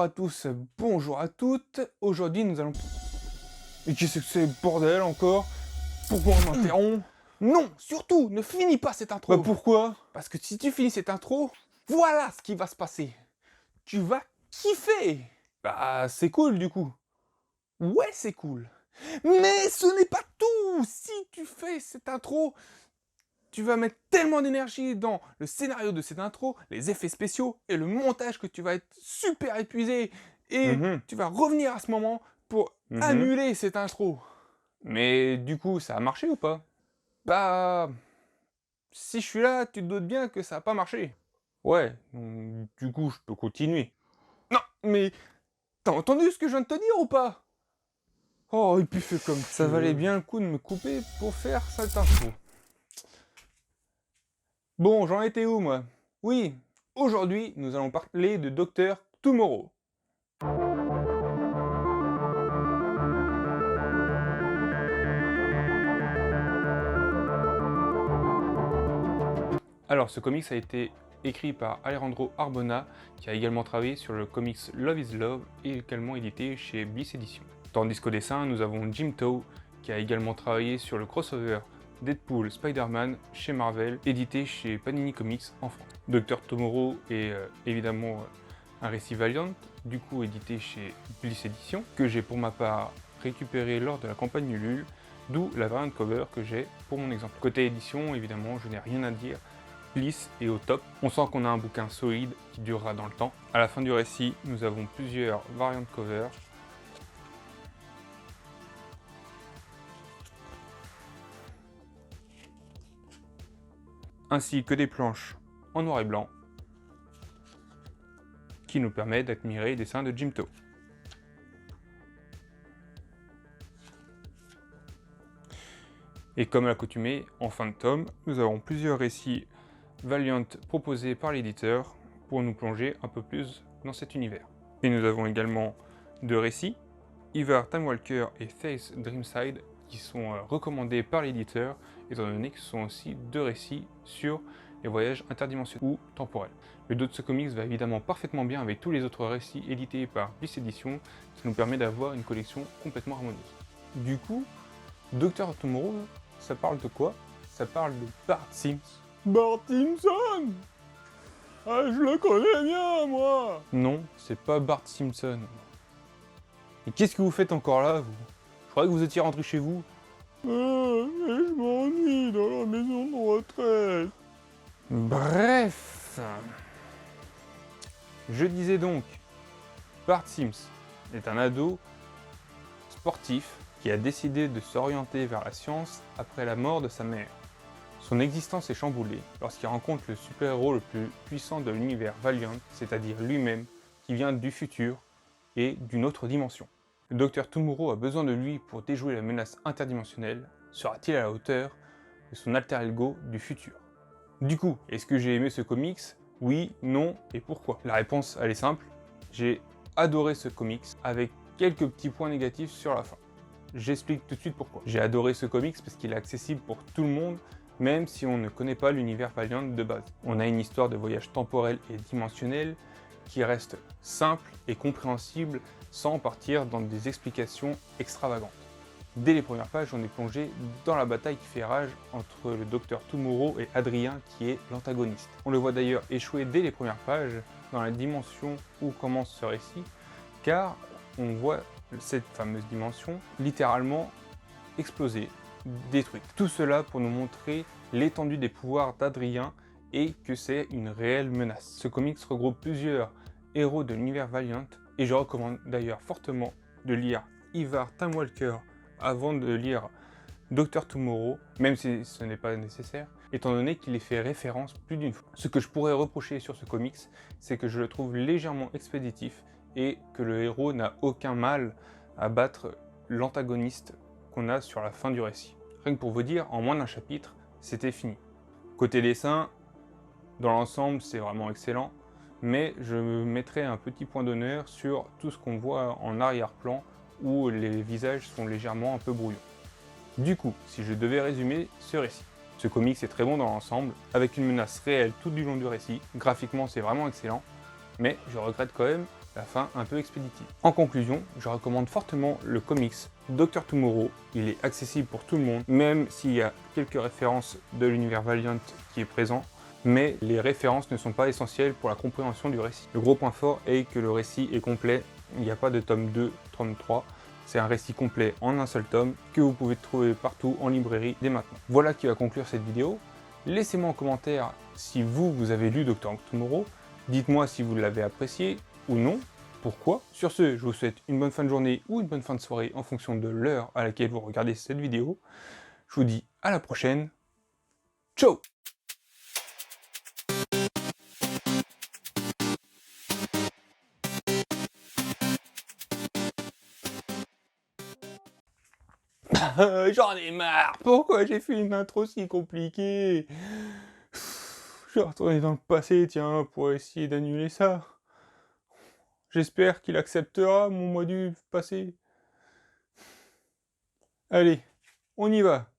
Bonjour à tous, bonjour à toutes. Aujourd'hui, nous allons... Mais qu'est-ce que c'est, bordel, encore? Pourquoi on m'interrompt? Non, surtout, ne finis pas cette intro. Bah pourquoi? Parce que si tu finis cette intro, voilà ce qui va se passer. Tu vas kiffer. Bah, c'est cool, du coup. Ouais, c'est cool. Mais ce n'est pas tout. Si tu fais cette intro, tu vas mettre tellement d'énergie dans le scénario de cette intro, les effets spéciaux et le montage que tu vas être super épuisé. Et Mhm. tu vas revenir à ce moment pour annuler cette intro. Mais du coup, ça a marché ou pas? Bah... Si je suis là, tu te doutes bien que ça a pas marché. Ouais, donc, du coup, je peux continuer. Non, mais t'as entendu ce que je viens de te dire ou pas? Oh, et puis fais comme ça valait bien le coup de me couper pour faire cette intro. Bon, j'en étais où, moi? Oui, aujourd'hui, nous allons parler de Dr. Tomorrow. Alors, ce comics a été écrit par Alejandro Arbona, qui a également travaillé sur le comics Love is Love et également édité chez Bliss Edition. Tandis qu'au dessin, nous avons Jim Tow, qui a également travaillé sur le crossover Deadpool Spider-Man chez Marvel, édité chez Panini Comics en France. Dr. Tomorrow est évidemment un récit Valiant, du coup édité chez Bliss Edition, que j'ai pour ma part récupéré lors de la campagne Ulule, d'où la variant cover que j'ai pour mon exemple. Côté édition, évidemment, je n'ai rien à dire. Bliss est au top. On sent qu'on a un bouquin solide qui durera dans le temps. À la fin du récit, nous avons plusieurs variantes cover. Ainsi que des planches en noir et blanc qui nous permettent d'admirer les dessins de Jim Tow. Et comme à l'accoutumée, en fin de tome, nous avons plusieurs récits Valiant proposés par l'éditeur pour nous plonger un peu plus dans cet univers. Et nous avons également deux récits, Ivar Timewalker et Faith Dreamside, qui sont recommandés par l'éditeur, étant donné que ce sont aussi deux récits sur les voyages interdimensionnels ou temporels. Le dos de ce comics va évidemment parfaitement bien avec tous les autres récits édités par Bliss Edition, ce qui nous permet d'avoir une collection complètement harmonieuse. Du coup, Dr. Tomorrow, ça parle de quoi? Ça parle de Bart Sims. Bart Simpson. Ah, je le connais bien, moi. Non, c'est pas Bart Simpson. Et qu'est-ce que vous faites encore là, vous? Je croyais que vous étiez rentré chez vous. Mais je m'ennuie dans la maison de retraite. Bref. Je disais donc, Bart Sims est un ado sportif qui a décidé de s'orienter vers la science après la mort de sa mère. Son existence est chamboulée lorsqu'il rencontre le super-héros le plus puissant de l'univers Valiant, c'est-à-dire lui-même, qui vient du futur et d'une autre dimension. Le Dr. Tomorrow a besoin de lui pour déjouer la menace interdimensionnelle. Sera-t-il à la hauteur de son alter ego du futur? Du coup, est-ce que j'ai aimé ce comics? Oui, non, et pourquoi? La réponse, elle est simple. J'ai adoré ce comics avec quelques petits points négatifs sur la fin. J'explique tout de suite pourquoi. J'ai adoré ce comics parce qu'il est accessible pour tout le monde, même si on ne connaît pas l'univers Valiant de base. On a une histoire de voyage temporel et dimensionnel qui reste simple et compréhensible sans partir dans des explications extravagantes. Dès les premières pages, on est plongé dans la bataille qui fait rage entre le Dr. Tomorrow et Adrien qui est l'antagoniste. On le voit d'ailleurs échouer dès les premières pages dans la dimension où commence ce récit, car on voit cette fameuse dimension littéralement exploser, détruite. Tout cela pour nous montrer l'étendue des pouvoirs d'Adrien et que c'est une réelle menace. Ce comics regroupe plusieurs héros de l'univers Valiant et je recommande d'ailleurs fortement de lire Ivar Timewalker avant de lire Dr. Tomorrow, même si ce n'est pas nécessaire, étant donné qu'il y fait référence plus d'une fois. Ce que je pourrais reprocher sur ce comics, c'est que je le trouve légèrement expéditif et que le héros n'a aucun mal à battre l'antagoniste qu'on a sur la fin du récit. Rien que pour vous dire, en moins d'un chapitre, c'était fini. Côté dessin, dans l'ensemble, c'est vraiment excellent, mais je mettrai un petit point d'honneur sur tout ce qu'on voit en arrière-plan où les visages sont légèrement un peu brouillons. Du coup, si je devais résumer ce récit, ce comics est très bon dans l'ensemble, avec une menace réelle tout du long du récit, graphiquement c'est vraiment excellent, mais je regrette quand même la fin un peu expéditive. En conclusion, je recommande fortement le comics Dr. Tomorrow. Il est accessible pour tout le monde, même s'il y a quelques références de l'univers Valiant qui est présent, mais les références ne sont pas essentielles pour la compréhension du récit. Le gros point fort est que le récit est complet, il n'y a pas de tome 2, tome 3, c'est un récit complet en un seul tome que vous pouvez trouver partout en librairie dès maintenant. Voilà qui va conclure cette vidéo. Laissez-moi en commentaire si vous avez lu Dr. Tomorrow, dites-moi si vous l'avez apprécié ou non, pourquoi. Sur ce, je vous souhaite une bonne fin de journée ou une bonne fin de soirée en fonction de l'heure à laquelle vous regardez cette vidéo. Je vous dis à la prochaine. Ciao! J'en ai marre! Pourquoi j'ai fait une intro si compliquée? Je vais retourner dans le passé, tiens, pour essayer d'annuler ça. J'espère qu'il acceptera mon mois du passé. Allez, on y va!